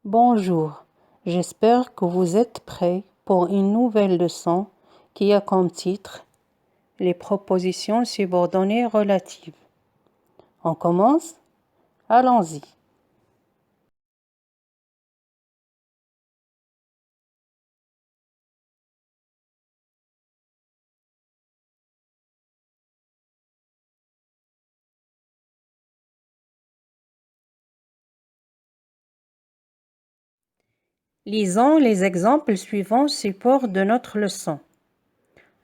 Bonjour, j'espère que vous êtes prêts pour une nouvelle leçon qui a comme titre les propositions subordonnées relatives. On commence? Allons-y. Lisons les exemples suivants support de notre leçon.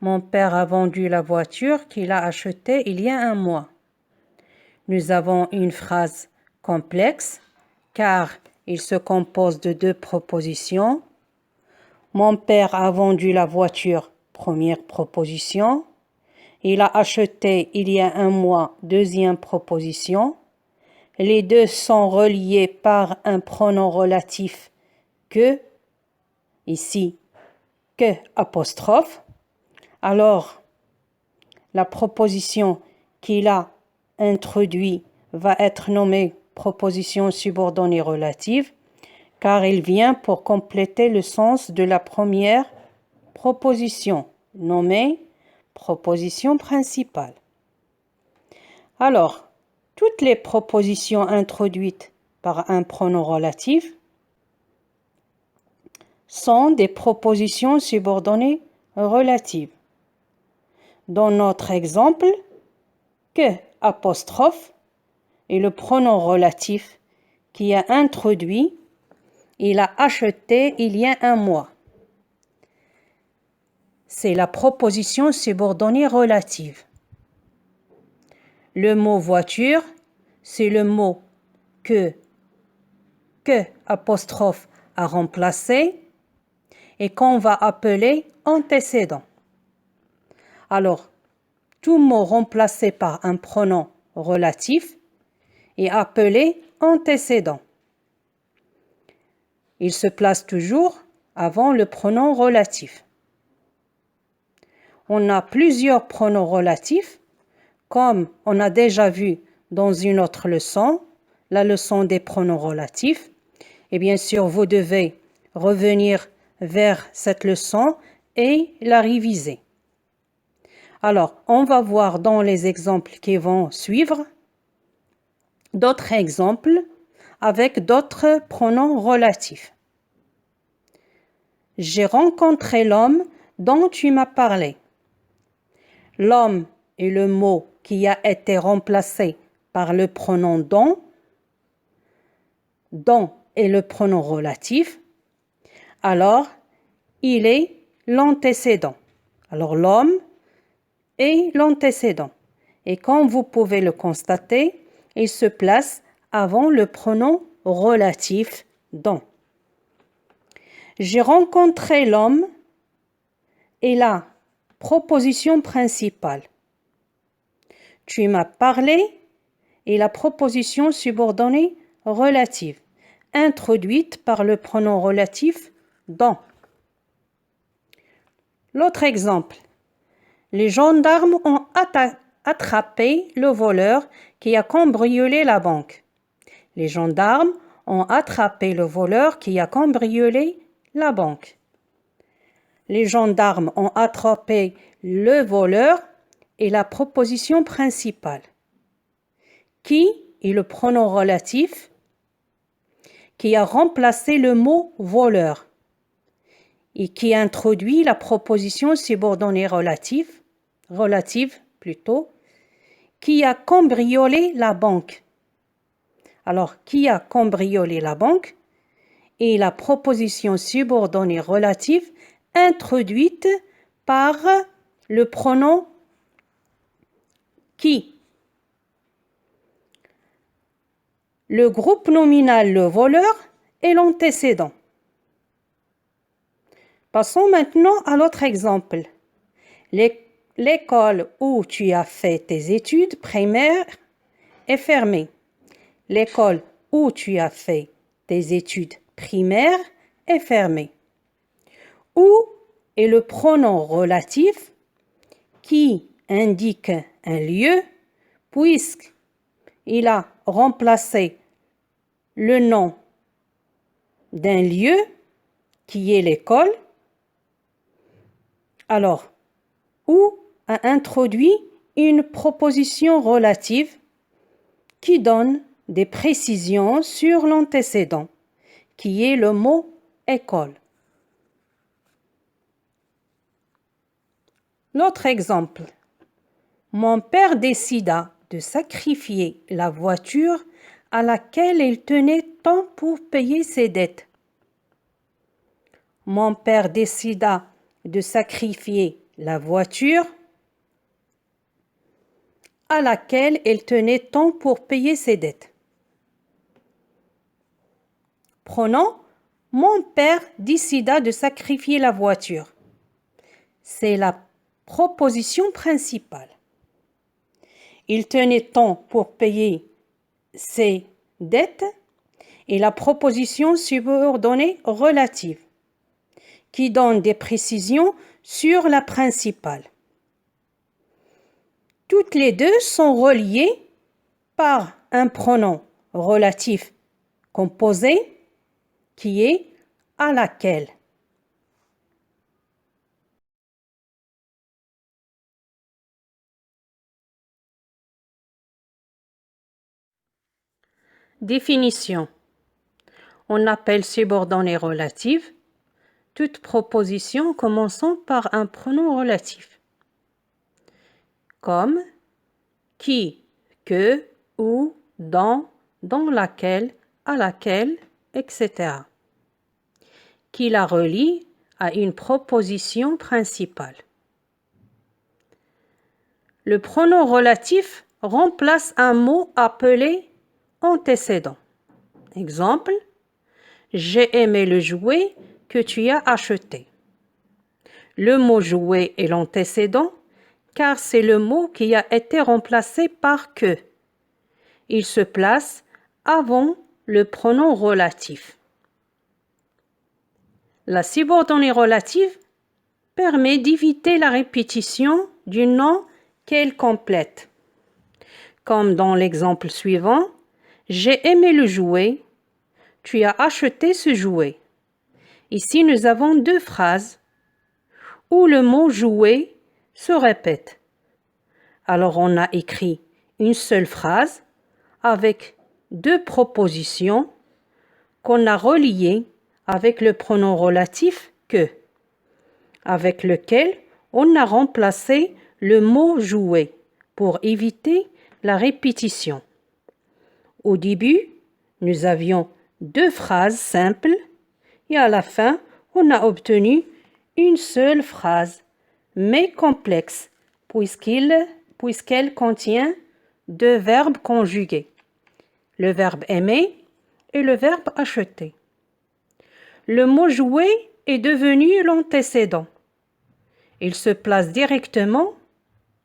Mon père a vendu la voiture qu'il a achetée il y a un mois. Nous avons une phrase complexe car il se compose de deux propositions. Mon père a vendu la voiture, première proposition. Il a acheté il y a un mois, deuxième proposition. Les deux sont reliés par un pronom relatif que, ici, que apostrophe. Alors, la proposition qu'il a introduite va être nommée proposition subordonnée relative car il vient pour compléter le sens de la première proposition nommée proposition principale. Alors, toutes les propositions introduites par un pronom relatif sont des propositions subordonnées relatives. Dans notre exemple, que apostrophe est le pronom relatif qui a introduit il a acheté il y a un mois. C'est la proposition subordonnée relative. Le mot voiture, c'est le mot que apostrophe a remplacé et qu'on va appeler antécédent. Alors, tout mot remplacé par un pronom relatif est appelé antécédent. Il se place toujours avant le pronom relatif. On a plusieurs pronoms relatifs, comme on a déjà vu dans une autre leçon, la leçon des pronoms relatifs. Et bien sûr, vous devez revenir vers cette leçon et la réviser. Alors, on va voir dans les exemples qui vont suivre d'autres exemples avec d'autres pronoms relatifs. J'ai rencontré l'homme dont tu m'as parlé. L'homme est le mot qui a été remplacé par le pronom dont. Dont est le pronom relatif. Alors, il est l'antécédent. Alors, l'homme est l'antécédent. Et comme vous pouvez le constater, il se place avant le pronom relatif dont. J'ai rencontré l'homme est la proposition principale. Tu m'as parlé est la proposition subordonnée relative, introduite par le pronom relatif dont. L'autre exemple. Les gendarmes ont attrapé le voleur qui a cambriolé la banque. Les gendarmes ont attrapé le voleur qui a cambriolé la banque. Les gendarmes ont attrapé le voleur est la proposition principale. Qui est le pronom relatif qui a remplacé le mot voleur et qui introduit la proposition subordonnée relative qui a cambriolé la banque. Alors, qui a cambriolé la banque est la proposition subordonnée relative introduite par le pronom qui. Le groupe nominal le voleur est l'antécédent. Passons maintenant à l'autre exemple. L'école où tu as fait tes études primaires est fermée. L'école où tu as fait tes études primaires est fermée. Où est le pronom relatif qui indique un lieu puisqu'il a remplacé le nom d'un lieu qui est l'école, alors ou a introduit une proposition relative qui donne des précisions sur l'antécédent, qui est le mot école. L'autre exemple. Mon père décida de sacrifier la voiture à laquelle il tenait tant pour payer ses dettes. Mon père décida de sacrifier la voiture à laquelle il tenait tant pour payer ses dettes. Prenons « Mon père décida de sacrifier la voiture ». C'est la proposition principale. Il tenait tant pour payer ses dettes et la proposition subordonnée relative qui donne des précisions sur la principale. Toutes les deux sont reliées par un pronom relatif composé qui est à laquelle. Définition. On appelle subordonnée relative toute proposition commençant par un pronom relatif, comme qui, que, où, dans laquelle, à laquelle, etc., qui la relie à une proposition principale. Le pronom relatif remplace un mot appelé antécédent. Exemple, j'ai aimé le jouet que tu as acheté. Le mot jouet est l'antécédent car c'est le mot qui a été remplacé par que. Il se place avant le pronom relatif. La subordonnée relative permet d'éviter la répétition du nom qu'elle complète. Comme dans l'exemple suivant, j'ai aimé le jouet, tu as acheté ce jouet. Ici, nous avons deux phrases où le mot jouet se répète. Alors, on a écrit une seule phrase avec deux propositions qu'on a reliées avec le pronom relatif que, avec lequel on a remplacé le mot jouet pour éviter la répétition. Au début, nous avions deux phrases simples et à la fin, on a obtenu une seule phrase, mais complexe, puisqu'elle contient deux verbes conjugués, le verbe aimer et le verbe acheter. Le mot jouet est devenu l'antécédent. Il se place directement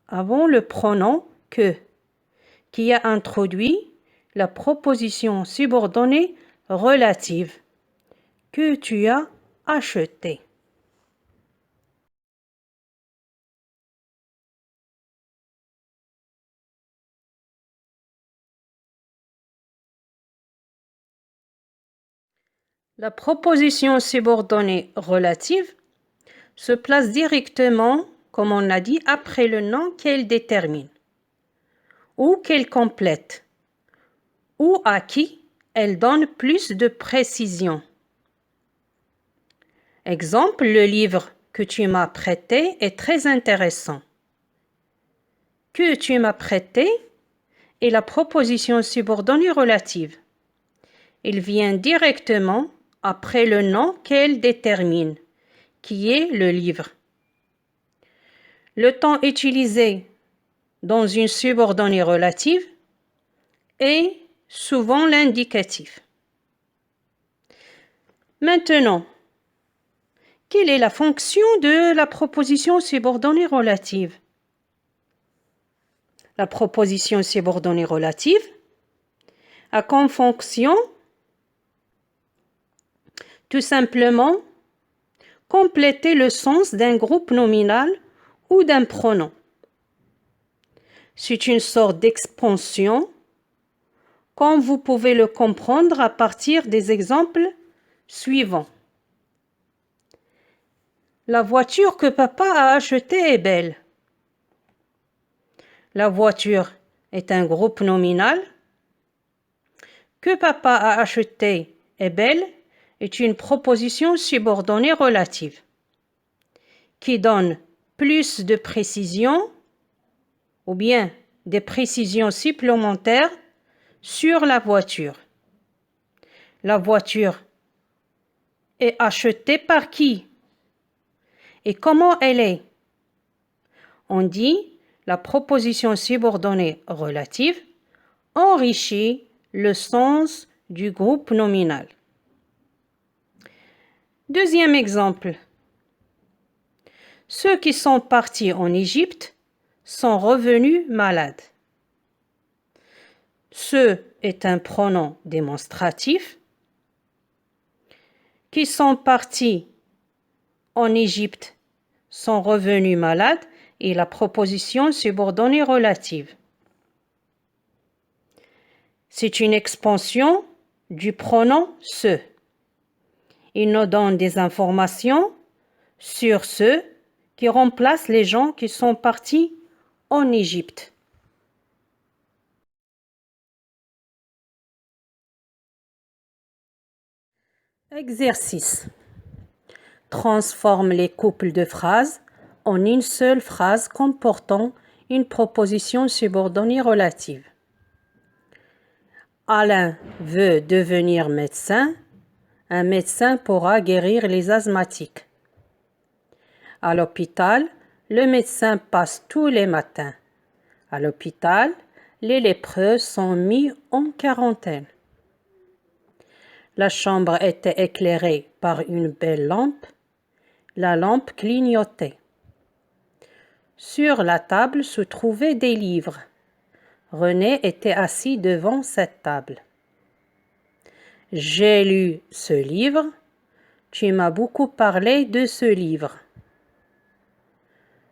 avant le pronom que, qui a introduit la proposition subordonnée relative que tu as acheté. La proposition subordonnée relative se place directement, comme on a dit, après le nom qu'elle détermine ou qu'elle complète ou à qui elle donne plus de précision. Exemple, le livre que tu m'as prêté est très intéressant. Que tu m'as prêté est la proposition subordonnée relative. Il vient directement après le nom qu'elle détermine, qui est le livre. Le temps utilisé dans une subordonnée relative est souvent l'indicatif. Maintenant, quelle est la fonction de la proposition subordonnée relative? La proposition subordonnée relative a comme fonction tout simplement compléter le sens d'un groupe nominal ou d'un pronom. C'est une sorte d'expansion, comme vous pouvez le comprendre à partir des exemples suivants. La voiture que papa a achetée est belle. La voiture est un groupe nominal. Que papa a acheté est belle est une proposition subordonnée relative qui donne plus de précision ou bien des précisions supplémentaires sur la voiture. La voiture est achetée par qui? Et comment elle est? On dit la proposition subordonnée relative enrichit le sens du groupe nominal. Deuxième exemple. Ceux qui sont partis en Égypte sont revenus malades. Ce est un pronom démonstratif. Qui sont partis en Égypte sont revenus malades et la proposition subordonnée relative. C'est une expansion du pronom ce. Il nous donne des informations sur ceux qui remplacent les gens qui sont partis en Égypte. Exercice. Transforme les couples de phrases en une seule phrase comportant une proposition subordonnée relative. Alain veut devenir médecin. Un médecin pourra guérir les asthmatiques. À l'hôpital, le médecin passe tous les matins. À l'hôpital, les lépreux sont mis en quarantaine. La chambre était éclairée par une belle lampe. La lampe clignotait. Sur la table se trouvaient des livres. René était assis devant cette table. J'ai lu ce livre. Tu m'as beaucoup parlé de ce livre.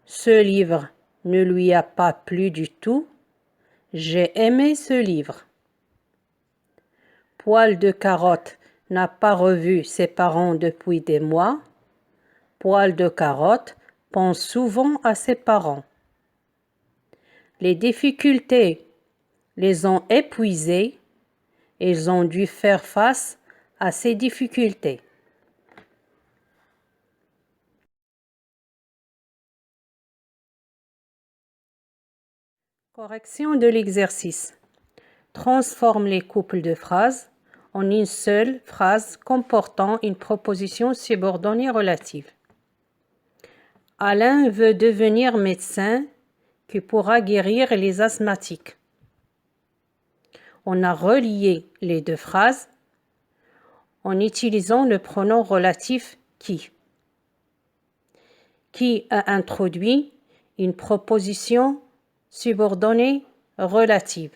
Ce livre ne lui a pas plu du tout. J'ai aimé ce livre. Poil de Carotte n'a pas revu ses parents depuis des mois. Poil de Carotte pense souvent à ses parents. Les difficultés les ont épuisés. Ils ont dû faire face à ces difficultés. Correction de l'exercice. Transforme les couples de phrases en une seule phrase comportant une proposition subordonnée relative. Alain veut devenir médecin qui pourra guérir les asthmatiques. On a relié les deux phrases en utilisant le pronom relatif qui a introduit une proposition subordonnée relative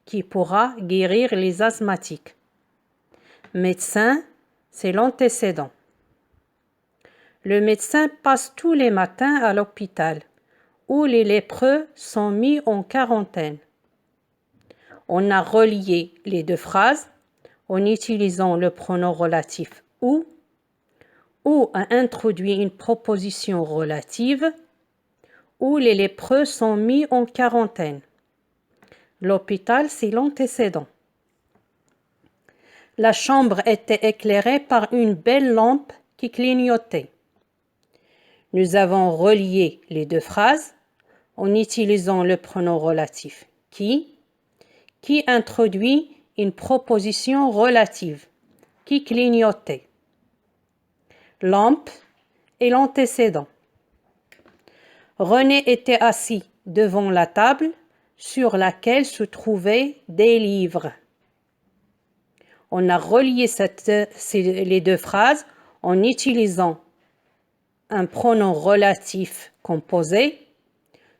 qui pourra guérir les asthmatiques. Médecin, c'est l'antécédent. Le médecin passe tous les matins à l'hôpital où les lépreux sont mis en quarantaine. On a relié les deux phrases en utilisant le pronom relatif ou a introduit une proposition relative où les lépreux sont mis en quarantaine. L'hôpital, c'est l'antécédent. La chambre était éclairée par une belle lampe qui clignotait. Nous avons relié les deux phrases en utilisant le pronom relatif qui introduit une proposition relative qui clignotait. Lampe est l'antécédent. René était assis devant la table sur laquelle se trouvaient des livres. On a relié les deux phrases en utilisant un pronom relatif composé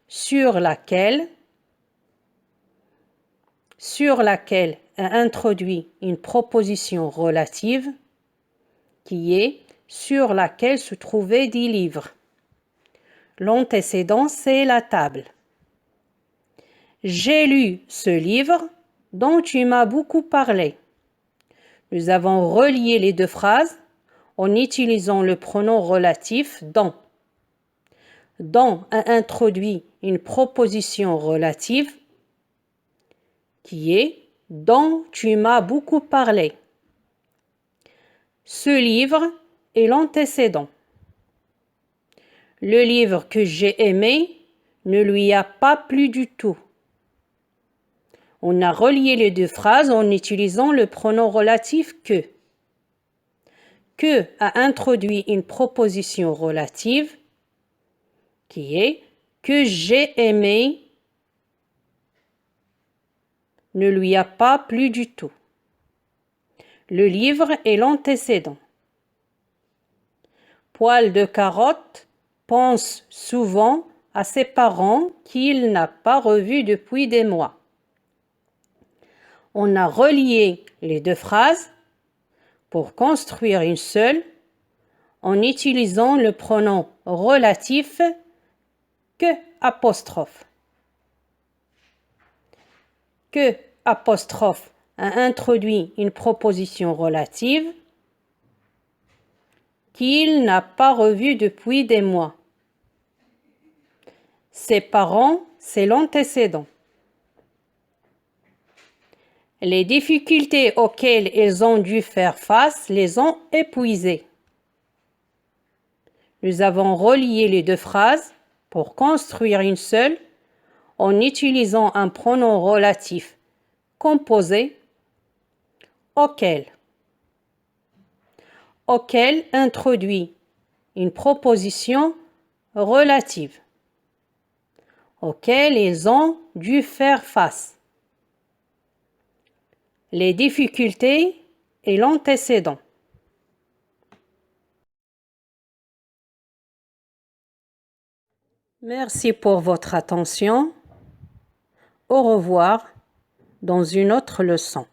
sur laquelle a introduit une proposition relative qui est sur laquelle se trouvaient des livres. L'antécédent, c'est la table. J'ai lu ce livre dont tu m'as beaucoup parlé. Nous avons relié les deux phrases en utilisant le pronom relatif dans. Dans a introduit une proposition relative qui est « dont tu m'as beaucoup parlé ». Ce livre est l'antécédent. Le livre que j'ai aimé ne lui a pas plu du tout. On a relié les deux phrases en utilisant le pronom relatif que. Que a introduit une proposition relative qui est que j'ai aimé ne lui a pas plu du tout. Le livre est l'antécédent. Poil de carotte pense souvent à ses parents qu'il n'a pas revus depuis des mois. On a relié les deux phrases pour construire une seule en utilisant le pronom relatif que apostrophe. Que apostrophe a introduit une proposition relative qu'il n'a pas revue depuis des mois. Ses parents, c'est l'antécédent. Les difficultés auxquelles ils ont dû faire face les ont épuisés. Nous avons relié les deux phrases pour construire une seule en utilisant un pronom relatif composé auquel. Auquel introduit une proposition relative. Auquel ils ont dû faire face. Les difficultés et l'antécédent. Merci pour votre attention. Au revoir dans une autre leçon.